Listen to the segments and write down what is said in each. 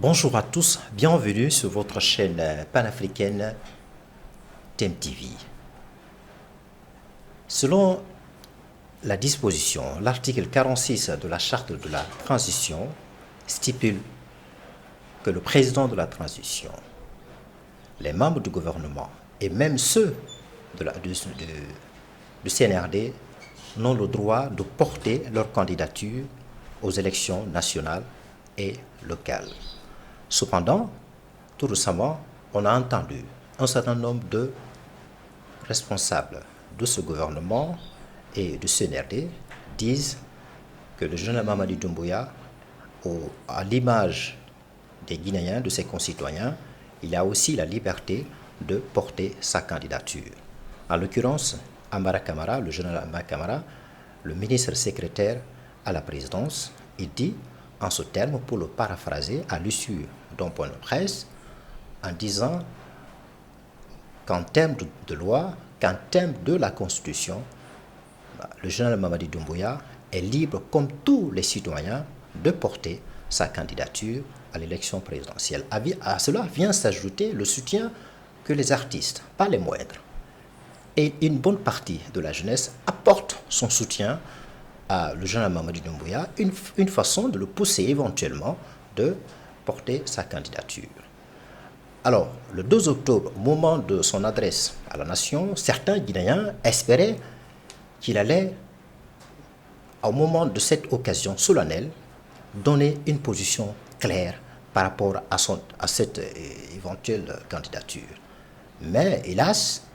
Bonjour à tous, bienvenue sur votre chaîne panafricaine TEM-TV. Selon la disposition, l'article 46 de la charte de la transition stipule que le président de la transition, les membres du gouvernement et même ceux du CNRD n'ont le droit de porter leur candidature aux élections nationales et locales. Cependant, tout récemment, on a entendu un certain nombre de responsables de ce gouvernement et du CNRD disent que le général Mamadi Doumbouya, à l'image des Guinéens, de ses concitoyens, il a aussi la liberté de porter sa candidature. En l'occurrence, Amara Kamara, le général Amara Kamara, le ministre secrétaire à la présidence, il dit en ce terme, pour le paraphraser, à l'issue d'un point de presse, en disant qu'en termes de loi, qu'en termes de la Constitution, le général Mamadi Doumbouya est libre, comme tous les citoyens, de porter sa candidature à l'élection présidentielle. À cela vient s'ajouter le soutien que les artistes, pas les moindres, et une bonne partie de la jeunesse apporte son soutien à le général Mamadi Doumbouya, une façon de le pousser éventuellement de porter sa candidature. Alors, le 2 octobre, au moment de son adresse à la nation, certains Guinéens espéraient qu'il allait, au moment de cette occasion solennelle, donner une position claire par rapport à cette éventuelle candidature. Mais hélas,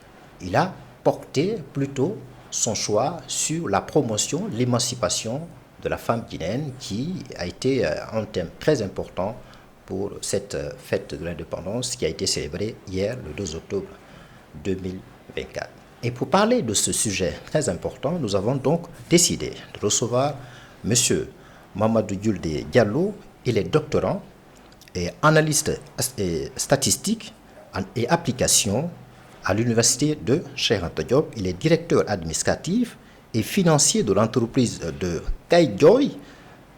il a porté plutôt son choix sur la promotion, l'émancipation de la femme guinéenne, qui a été un thème très important pour cette fête de l'indépendance qui a été célébrée hier, le 2 octobre 2024. Et pour parler de ce sujet très important, nous avons donc décidé de recevoir M. Mamadou Yulde Diallo. Il est doctorant et analyste statistique et application à l'université de Cheikh Anta Diop. Il est directeur administratif et financier de l'entreprise de Kaijoy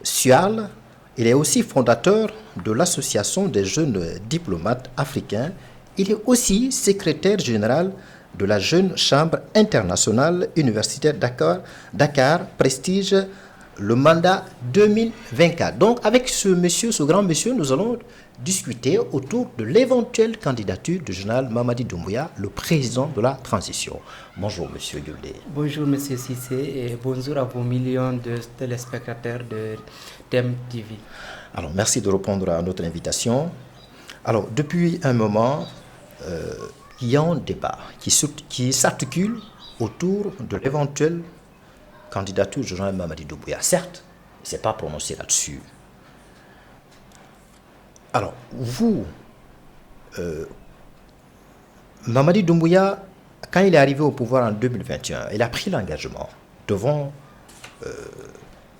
Sual. Il est aussi fondateur de l'association des jeunes diplomates africains. Il est aussi secrétaire général de la Jeune Chambre internationale universitaire Dakar Prestige, le mandat 2024. Donc avec ce grand monsieur, nous allons discuter autour de l'éventuelle candidature du général Mamadi Doumbouya, le président de la transition. Bonjour monsieur Yulde. Bonjour monsieur Cissé et bonjour à vos millions de téléspectateurs de TEM TV. Alors merci de répondre à notre invitation. Alors depuis un moment, il y a un débat qui s'articule autour de l'éventuelle candidature du général Mamadi Doumbouya. Certes, il ne s'est pas prononcé là-dessus. Alors, vous, Mamadi Doumbouya, quand il est arrivé au pouvoir en 2021, il a pris l'engagement devant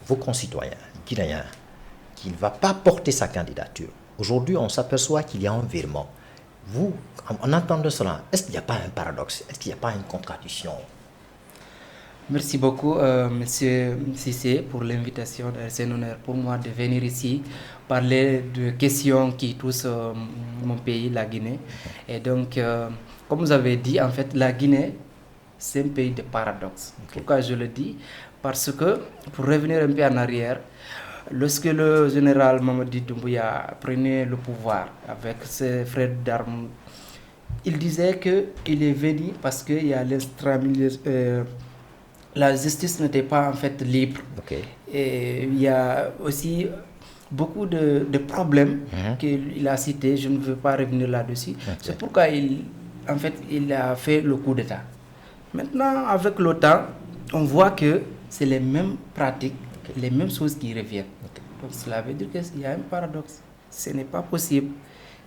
vos concitoyens guinéens qu'il ne va pas porter sa candidature. Aujourd'hui, on s'aperçoit qu'il y a un virement. Vous, en entendant cela, est-ce qu'il n'y a pas un paradoxe? Est-ce qu'il n'y a pas une contradiction? Merci beaucoup, monsieur Cissé, pour l'invitation. C'est un honneur pour moi de venir ici parler de questions qui touchent mon pays, la Guinée. Et donc, comme vous avez dit, en fait, la Guinée, c'est un pays de paradoxes. Okay. Pourquoi je le dis? Parce que, pour revenir un peu en arrière, lorsque le général Mamadi Doumbouya prenait le pouvoir avec ses frères d'armes, il disait qu'il est venu parce qu'il y a la justice n'était pas en fait libre. Okay. Et il y a aussi beaucoup de problèmes qu'il a cités. Je ne veux pas revenir là-dessus. Okay. C'est pourquoi il a fait le coup d'État. Maintenant, avec le temps, on voit que c'est les mêmes pratiques, les mêmes choses qui reviennent. Donc cela veut dire qu'il y a un paradoxe. Ce n'est pas possible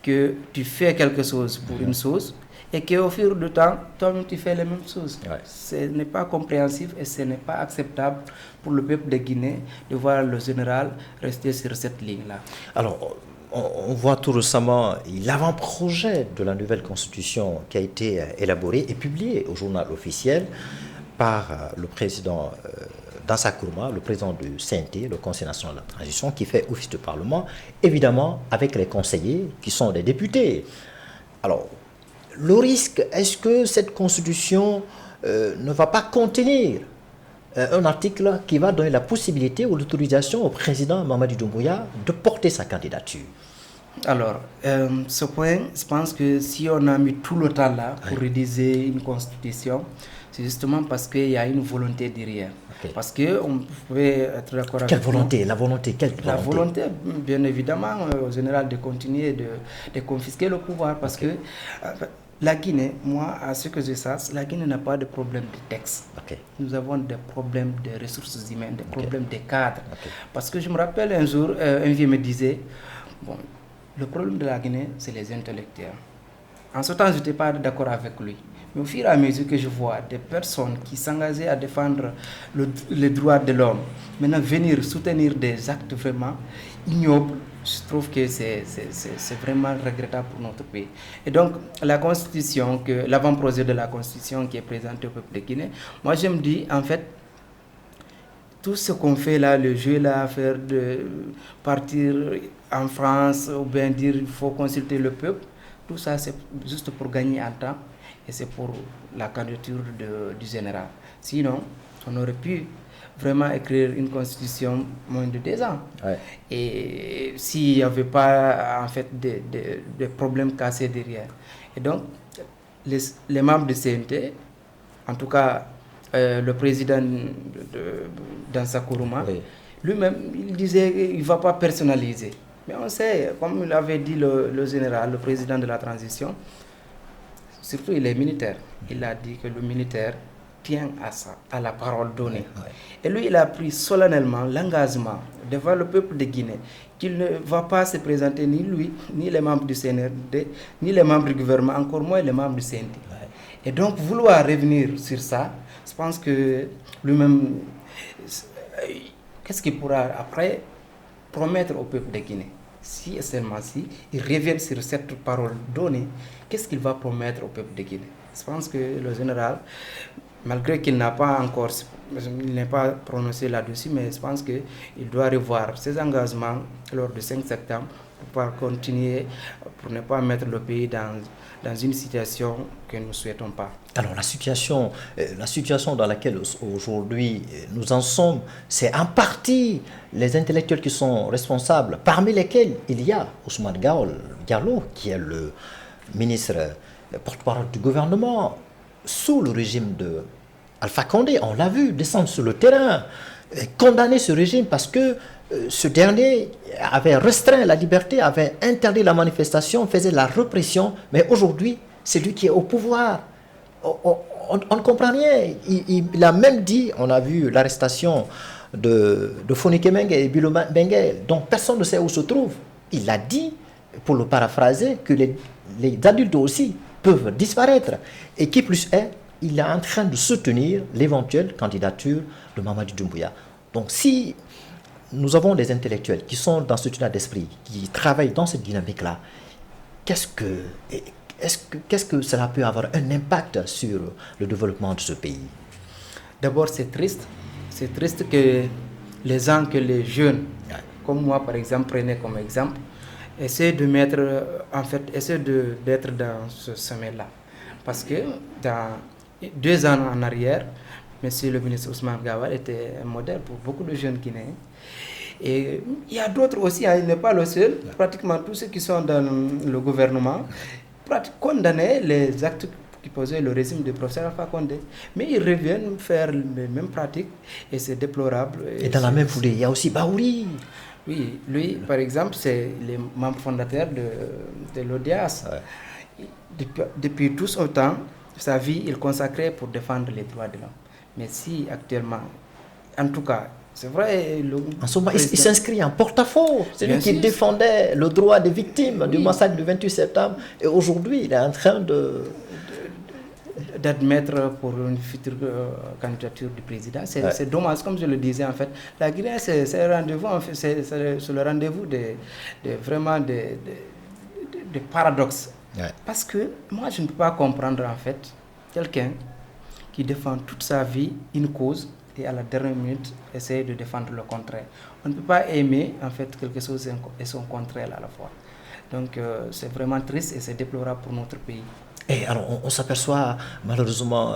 que tu fais quelque chose pour une chose et qu'au fur du temps, toi-même tu fais les mêmes choses. Ouais. Ce n'est pas compréhensif et ce n'est pas acceptable pour le peuple de Guinée de voir le général rester sur cette ligne-là. Alors, on voit tout récemment l'avant-projet de la nouvelle constitution qui a été élaboré et publié au journal officiel par le président Dansa Kourouma, le président du CNT, le Conseil national de la transition, qui fait office de parlement, évidemment avec les conseillers qui sont des députés. Alors, le risque, est-ce que cette constitution ne va pas contenir un article qui va donner la possibilité ou l'autorisation au président Mamadi Doumbouya de porter sa candidature? Alors, ce point, je pense que si on a mis tout le temps là pour rédiger une constitution, c'est justement parce qu'il y a une volonté derrière. Okay. Parce qu'on pouvait être d'accord avec... Quelle volonté? La volonté, quelle volonté? La volonté, bien évidemment, au général, de continuer de confisquer le pouvoir. Parce que la Guinée, moi, à ce que je sache, la Guinée n'a pas de problème de texte. Nous avons des problèmes de ressources humaines, des problèmes de cadres. Parce que je me rappelle un jour, un vieux me disait, bon, le problème de la Guinée, c'est les intellectuels. En ce temps, je n'étais pas d'accord avec lui. Mais au fur et à mesure que je vois des personnes qui s'engageaient à défendre les droits de l'homme, maintenant venir soutenir des actes vraiment ignobles, je trouve que c'est vraiment regrettable pour notre pays. Et donc, la Constitution, l'avant-projet de la Constitution qui est présenté au peuple de Guinée, moi je me dis, en fait, tout ce qu'on fait là, le jeu là, faire de partir en France ou bien dire il faut consulter le peuple, tout ça c'est juste pour gagner en temps et c'est pour la candidature du général. Sinon, on aurait pu vraiment écrire une constitution moins de 2 ans. Ouais. Et s'il n'y avait pas en fait des problèmes cassés derrière. Et donc, les membres du CNT, en tout cas le président Dansa Kourouma, oui, lui-même, il disait qu'il ne va pas personnaliser. Mais on sait, comme l'avait dit le général, le président de la transition, surtout il est militaire. Il a dit que le militaire tient à la parole donnée. Oui, oui. Et lui, il a pris solennellement l'engagement devant le peuple de Guinée qu'il ne va pas se présenter ni lui, ni les membres du CNRD, ni les membres du gouvernement, encore moins les membres du CNT. Oui. Et donc, vouloir revenir sur ça, je pense que lui-même, qu'est-ce qu'il pourra après promettre au peuple de Guinée? Si et seulement si il revient sur cette parole donnée, qu'est-ce qu'il va promettre au peuple de Guinée? Je pense que le général, malgré qu'il n'a pas encore, il n'est pas prononcé là-dessus, mais je pense qu'il doit revoir ses engagements lors du 5 septembre pour pouvoir continuer, pour ne pas mettre le pays dans une situation que nous ne souhaitons pas. Alors la situation dans laquelle aujourd'hui nous en sommes, c'est en partie les intellectuels qui sont responsables, parmi lesquels il y a Ousmane Diallo, qui est le ministre porte-parole du gouvernement, sous le régime de Alpha Condé. On l'a vu descendre sur le terrain, condamner ce régime parce que ce dernier avait restreint la liberté, avait interdit la manifestation, faisait la répression, mais aujourd'hui, c'est lui qui est au pouvoir. On ne comprend rien. Il a même dit, on a vu l'arrestation de Fonike Mengue et Bilo Bengue, dont personne ne sait où se trouve. Il a dit, pour le paraphraser, que les adultes aussi peuvent disparaître. Et qui plus est, il est en train de soutenir l'éventuelle candidature de Mamadi Doumbouya. Donc si nous avons des intellectuels qui sont dans cet état d'esprit, qui travaillent dans cette dynamique-là, qu'est-ce que cela peut avoir un impact sur le développement de ce pays? D'abord, c'est triste. C'est triste que les gens, que les jeunes, comme moi par exemple, prenez comme exemple, essaient d'être dans ce sommet-là. Parce que dans 2 ans en arrière, monsieur le ministre Ousmane Gawal était un modèle pour beaucoup de jeunes Guinéens. Et il y a d'autres aussi, il n'est pas le seul. Pratiquement tous ceux qui sont dans le gouvernement condamnaient les actes qui posaient le régime du professeur Alpha Condé. Mais ils reviennent faire les mêmes pratiques et c'est déplorable. Et dans la même foulée, il y a aussi Baouri. Oui, lui, par exemple, c'est le membre fondateur de l'ODIAS. Ouais. Depuis tout ce temps, sa vie, il consacrait pour défendre les droits de l'homme. Mais si actuellement, en tout cas, c'est vrai... En ce moment, il s'inscrit en porte-à-faux. C'est lui qui défendait le droit des victimes du massacre du 28 septembre. Et aujourd'hui, il est en train d'admettre pour une future candidature du président. C'est dommage, comme je le disais en fait. La Guinée, c'est un rendez-vous, en fait, c'est le rendez-vous vraiment des paradoxes. Ouais. Parce que moi, je ne peux pas comprendre en fait quelqu'un qui défend toute sa vie une cause et à la dernière minute essayer de défendre le contraire. On ne peut pas aimer en fait quelque chose et son contraire à la fois. Donc c'est vraiment triste et c'est déplorable pour notre pays. Et alors on s'aperçoit malheureusement,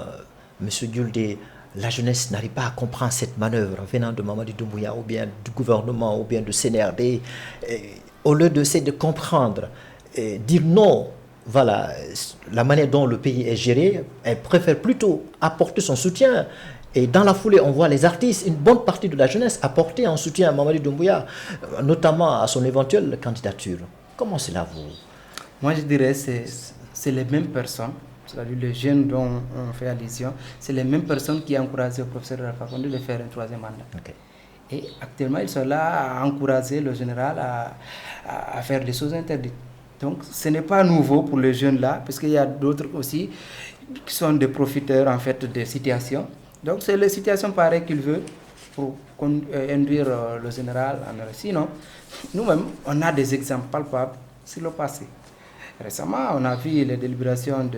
Monsieur Diouldé, la jeunesse n'arrive pas à comprendre cette manœuvre venant de Mamadi Doumbouya ou bien du gouvernement ou bien du CNRD. Au lieu d'essayer de comprendre et dire non, voilà, la manière dont le pays est géré, elle préfère plutôt apporter son soutien. Et dans la foulée, on voit les artistes, une bonne partie de la jeunesse apporter un soutien à Mamadi Doumbouya, notamment à son éventuelle candidature. Comment cela vous? Moi, je dirais que c'est les mêmes personnes, c'est-à-dire les jeunes dont on fait allusion, c'est les mêmes personnes qui ont encouragé le professeur Alpha Condé de faire un troisième mandat. Okay. Et actuellement, ils sont là à encourager le général à faire des choses interdites. Donc, ce n'est pas nouveau pour les jeunes là, parce qu'il y a d'autres aussi qui sont des profiteurs en fait des situations. Donc, c'est les situations pareilles qu'ils veulent pour induire le général en erreur. Sinon, nous-mêmes, on a des exemples palpables sur le passé. Récemment, on a vu les délibérations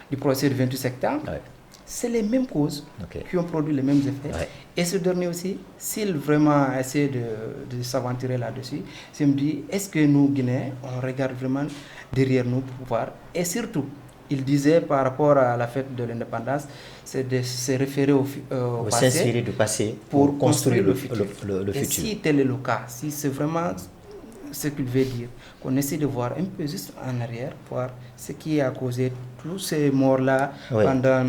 du procès du 28 septembre. Ouais. C'est les mêmes causes qui ont produit les mêmes effets. Ouais. Et ce dernier aussi, s'il vraiment essaie de s'aventurer là-dessus, je me dis, est-ce que nous, Guinéens, on regarde vraiment derrière nous pour pouvoir? Et surtout, il disait par rapport à la fête de l'indépendance, c'est de se référer au passé. S'inspirer du passé pour construire le futur. Et si tel est le cas, si c'est vraiment ce qu'il veut dire, qu'on essaie de voir un peu juste en arrière, voir ce qui a causé tous ces morts-là pendant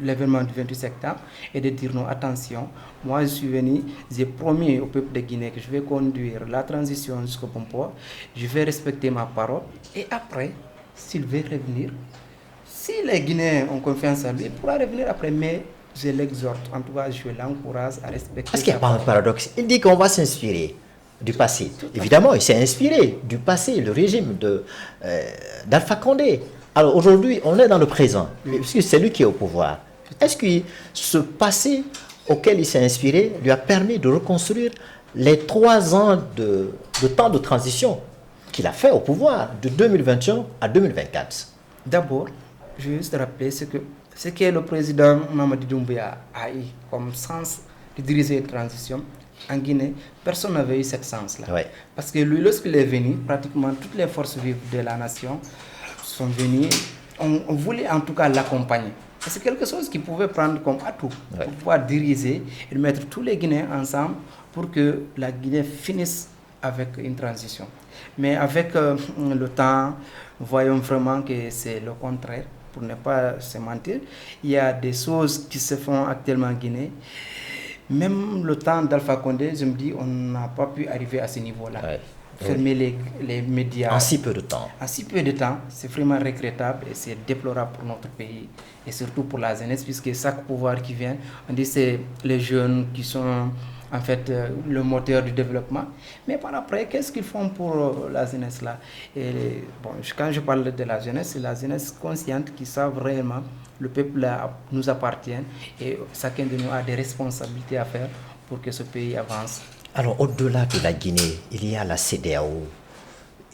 l'événement du 28 septembre et de dire non, attention, moi je suis venu, j'ai promis au peuple de Guinée que je vais conduire la transition jusqu'au bon port, je vais respecter ma parole et après, s'il veut revenir, si les Guinéens ont confiance en lui, il pourra revenir après, mais je l'exhorte, en tout cas je l'encourage à respecter. Est-ce qu'il n'y a pas un paradoxe? Il dit qu'on va s'inspirer du passé. Évidemment, il s'est inspiré du passé, le régime d'Alpha Condé. Alors aujourd'hui, on est dans le présent, puisque c'est lui qui est au pouvoir. Est-ce que ce passé auquel il s'est inspiré lui a permis de reconstruire les 3 ans de temps de transition qu'il a fait au pouvoir, de 2021 à 2024? D'abord, je veux juste rappeler ce que le président Mamadi Doumbouya a eu comme sens de diriger la transition. En Guinée, personne n'avait eu cette sens-là. Ouais. Parce que lui, lorsqu'il est venu, pratiquement toutes les forces vives de la nation sont venues. On voulait en tout cas l'accompagner. C'est quelque chose qu'il pouvait prendre comme atout pour pouvoir diriger et mettre tous les Guinéens ensemble pour que la Guinée finisse avec une transition. Mais avec le temps, nous voyons vraiment que c'est le contraire. Pour ne pas se mentir, il y a des choses qui se font actuellement en Guinée. Même le temps d'Alpha Condé, je me dis, on n'a pas pu arriver à ce niveau-là. Ouais. Fermer les médias. En si peu de temps. En si peu de temps, c'est vraiment regrettable et c'est déplorable pour notre pays. Et surtout pour la jeunesse, puisque chaque pouvoir qui vient, on dit que c'est les jeunes qui sont en fait le moteur du développement. Mais par après, qu'est-ce qu'ils font pour la jeunesse là? Et bon, quand je parle de la jeunesse, c'est la jeunesse consciente qui savent réellement le peuple nous appartient et chacun de nous a des responsabilités à faire pour que ce pays avance. Alors, au-delà de la Guinée, il y a la CEDEAO,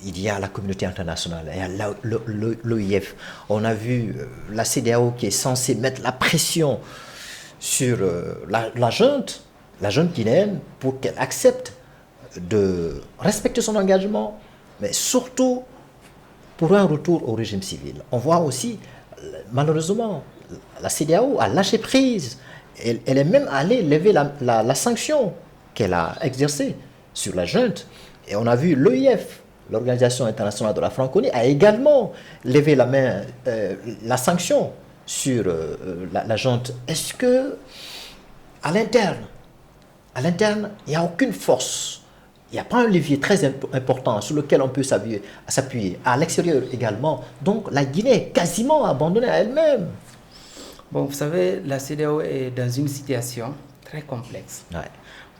il y a la communauté internationale, il y a l'OIF. On a vu la CEDEAO qui est censée mettre la pression sur la junte guinéenne pour qu'elle accepte de respecter son engagement, mais surtout pour un retour au régime civil. On voit aussi, malheureusement, la CEDEAO a lâché prise. Elle est même allée lever la sanction qu'elle a exercée sur la junte. Et on a vu l'OIF, l'Organisation internationale de la francophonie, a également levé la sanction sur la junte. Est-ce que à l'interne, il n'y a aucune force, il n'y a pas un levier très important sur lequel on peut s'appuyer. À l'extérieur également, donc la Guinée est quasiment abandonnée à elle-même. Bon, vous savez, la CEDEAO est dans une situation très complexe. Ouais.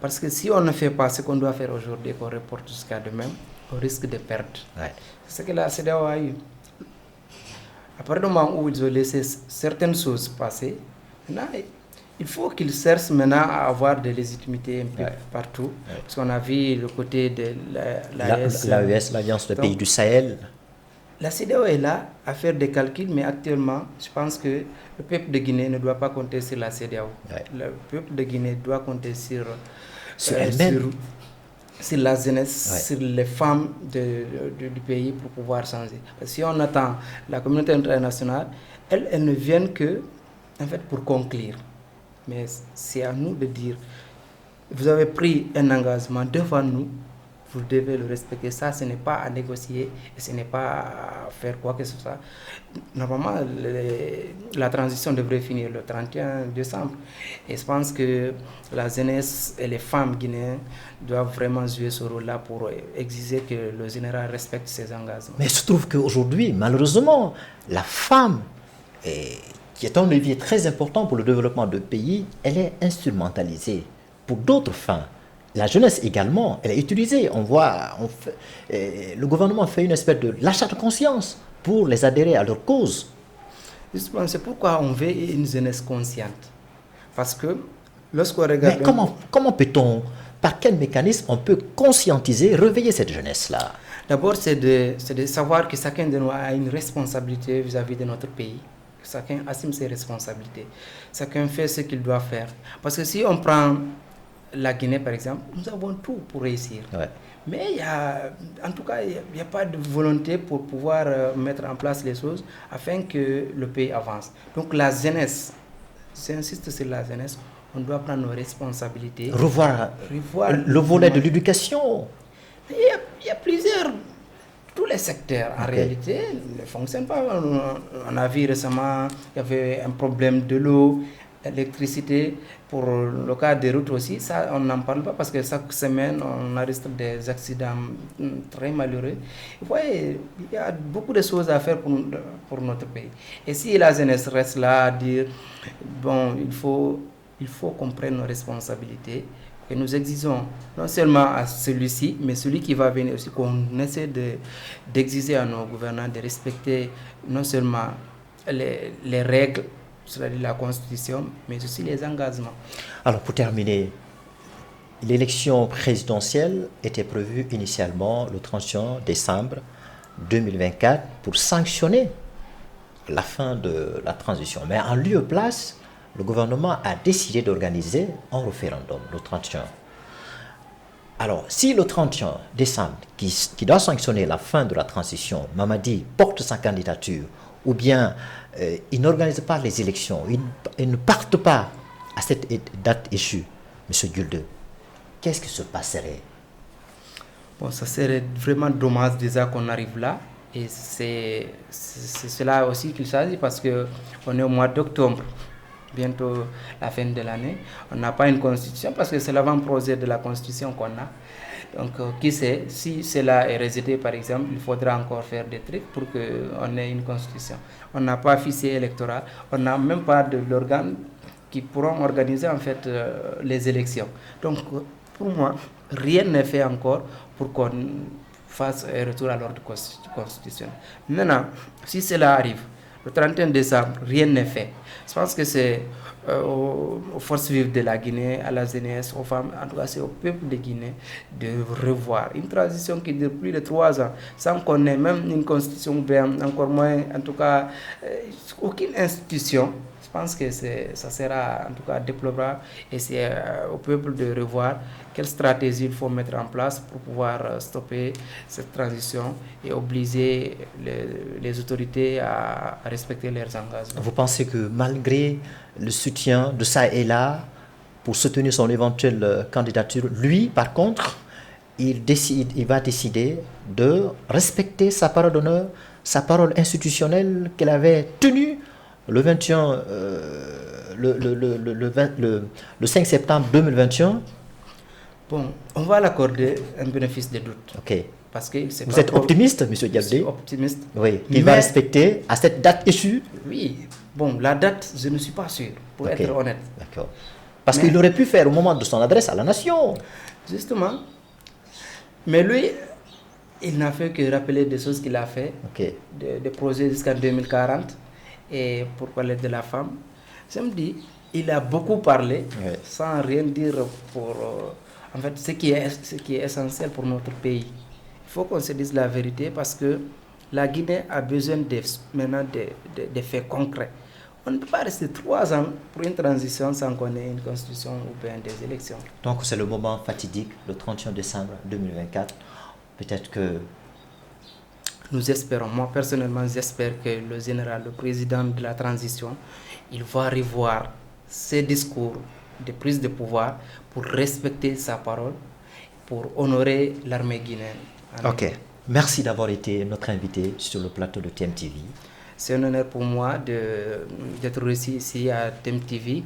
Parce que si on ne fait pas ce qu'on doit faire aujourd'hui et qu'on reporte jusqu'à demain, on risque de perdre. Ouais. C'est ce que la CEDEAO a eu. À partir du moment où ils ont laissé certaines choses passer, maintenant, il faut qu'ils cherchent maintenant à avoir de légitimité un peu partout. Ouais. Parce qu'on a vu le côté de l'AES. L'AES, l'Alliance des pays du Sahel. La CEDEAO est là à faire des calculs, mais actuellement, je pense que le peuple de Guinée ne doit pas compter sur la CEDEAO. Ouais. Le peuple de Guinée doit compter sur elle-même. sur la jeunesse, Ouais. sur les femmes du pays pour pouvoir changer. Parce que si on attend la communauté internationale, elles ne viennent que en fait, pour conclure. Mais c'est à nous de dire, vous avez pris un engagement devant nous, vous devez le respecter. Ça, ce n'est pas à négocier et ce n'est pas à faire quoi que ce soit. Normalement, la transition devrait finir le 31 décembre. Et je pense que la jeunesse et les femmes guinéennes doivent vraiment jouer ce rôle-là pour exiger que le général respecte ses engagements. Mais il se trouve qu'aujourd'hui, malheureusement, la femme, qui est un levier très important pour le développement du pays, elle est instrumentalisée pour d'autres fins. La jeunesse également, elle est utilisée. Le gouvernement fait une espèce de l'achat de conscience pour les adhérer à leur cause. Justement, c'est pourquoi on veut une jeunesse consciente. Parce que lorsqu'on regarde... Mais comment peut-on, par quel mécanisme on peut conscientiser, réveiller cette jeunesse-là? D'abord, c'est de savoir que chacun de nous a une responsabilité vis-à-vis de notre pays. Chacun assume ses responsabilités. Chacun fait ce qu'il doit faire. Parce que si on prend la Guinée, par exemple, nous avons tout pour réussir. Ouais. Mais en tout cas, il n'y a pas de volonté pour pouvoir mettre en place les choses afin que le pays avance. Donc la jeunesse, j'insiste sur la jeunesse, on doit prendre nos responsabilités. Revoir le volet de l'éducation. Il y a plusieurs... Tous les secteurs, en réalité, ne fonctionnent pas. On a vu récemment qu'il y avait un problème de l'eau, l'électricité. Pour le cas des routes aussi, ça, on n'en parle pas parce que chaque semaine, on enregistre des accidents très malheureux. Vous voyez, il y a beaucoup de choses à faire pour notre pays. Et si la jeunesse reste là à dire, bon, il faut qu'on prenne nos responsabilités, et nous exigeons non seulement à celui-ci, mais celui qui va venir aussi, qu'on essaie d'exiger à nos gouvernants de respecter non seulement les règles, c'est-à-dire la Constitution, mais aussi les engagements. Alors pour terminer, l'élection présidentielle était prévue initialement le 31 décembre 2024 pour sanctionner la fin de la transition. Mais en lieu et place, le gouvernement a décidé d'organiser un référendum le 31. Alors, si le 31 décembre, qui doit sanctionner la fin de la transition, Mamadi porte sa candidature, ou bien il n'organise pas les élections, il ne parte pas à cette date échue, M. Gulde, qu'est-ce qui se passerait? Bon, ça serait vraiment dommage déjà qu'on arrive là. Et c'est cela aussi qu'il s'agit parce qu'on est au mois d'octobre. Bientôt la fin de l'année. On n'a pas une constitution parce que c'est l'avant-projet de la constitution qu'on a. Donc, qui sait, si cela est rejeté par exemple, il faudra encore faire des trucs pour qu'on ait une constitution. On n'a pas fichier électoral, on n'a même pas de l'organe qui pourront organiser en fait les élections. Donc, pour moi, rien n'est fait encore pour qu'on fasse un retour à l'ordre constitutionnel. Maintenant, si cela arrive, le 31 décembre, rien n'est fait. Je pense que c'est aux forces vives de la Guinée, à la jeunesse, aux femmes, en tout cas c'est au peuple de Guinée de revoir une transition qui dure plus de 3 ans, sans qu'on ait même une constitution ouverte, encore moins, en tout cas, aucune institution. Je pense que ça sera en tout cas déplorable et c'est au peuple de revoir quelle stratégie il faut mettre en place pour pouvoir stopper cette transition et obliger les autorités à respecter leurs engagements. Vous pensez que malgré le soutien de ça et là pour soutenir son éventuelle candidature, lui par contre, il va décider de respecter sa parole d'honneur, sa parole institutionnelle qu'elle avait tenue le 21, le 5 septembre 2021. Bon, on va l'accorder un bénéfice de doute. Ok. Parce que vous êtes optimiste, M. Diabdé? Je suis optimiste. Oui. Il va respecter à cette date échue? Oui. Bon, la date, je ne suis pas sûr, pour être honnête. D'accord. Parce qu'il aurait pu faire au moment de son adresse à la nation. Justement. Mais lui, il n'a fait que rappeler des choses qu'il a fait, des projets jusqu'en 2040. Et pour parler de la femme, je me dis, il a beaucoup parlé sans rien dire pour en fait, ce qui est essentiel pour notre pays. Il faut qu'on se dise la vérité parce que La Guinée a besoin maintenant de faits concrets. On ne peut pas rester 3 ans pour une transition sans qu'on ait une constitution ou bien des élections. Donc c'est le moment fatidique, le 31 décembre 2024. Peut-être que... Nous espérons, moi personnellement j'espère que le général, le président de la transition, il va revoir ses discours de prise de pouvoir pour respecter sa parole, pour honorer l'armée guinéenne. Ok, merci d'avoir été notre invité sur le plateau de TMTV. C'est un honneur pour moi d'être reçu ici à TMTV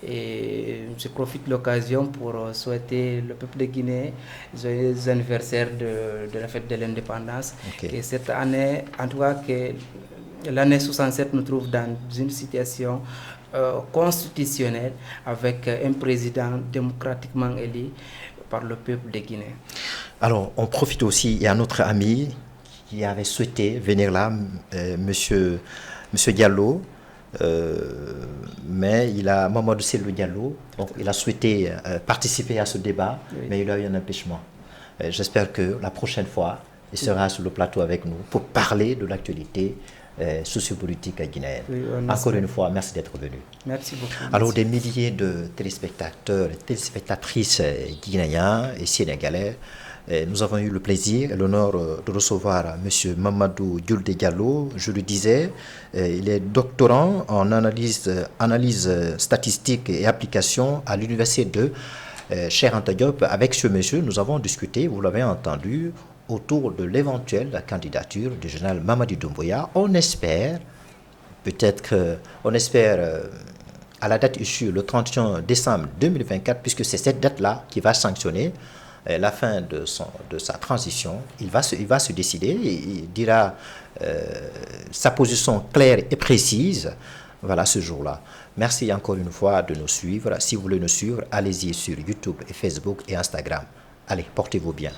et je profite de l'occasion pour souhaiter le peuple de Guinée joyeux anniversaire de la fête de l'indépendance. Okay. Et cette année, en tout cas que l'année 67 nous trouve dans une situation constitutionnelle avec un président démocratiquement élu par le peuple de Guinée. Alors, on profite aussi, il y a un autre ami qui avait souhaité venir là, monsieur Diallo, mais il a, Mamadou Selou Diallo, donc il a souhaité participer à ce débat, oui. Mais il a eu un empêchement. J'espère que la prochaine fois, il sera sur le plateau avec nous pour parler de l'actualité sociopolitique guinéenne. Oui, encore une fois, merci d'être venu. Merci beaucoup. Alors, des milliers de téléspectateurs et téléspectatrices guinéens et sénégalais, nous avons eu le plaisir et l'honneur de recevoir M. Mamadou Diulde Diallo. Je le disais, il est doctorant en analyse statistique et application à l'université de Cheikh Anta Diop. Avec ce monsieur, nous avons discuté, vous l'avez entendu, autour de l'éventuelle candidature du général Mamadi Doumbouya. On espère, à la date issue, le 31 décembre 2024, puisque c'est cette date-là qui va sanctionner la fin de sa transition. Il va se décider, il dira sa position claire et précise, voilà, ce jour-là. Merci encore une fois de nous suivre. Si vous voulez nous suivre, allez-y sur YouTube et Facebook et Instagram. Allez, portez-vous bien.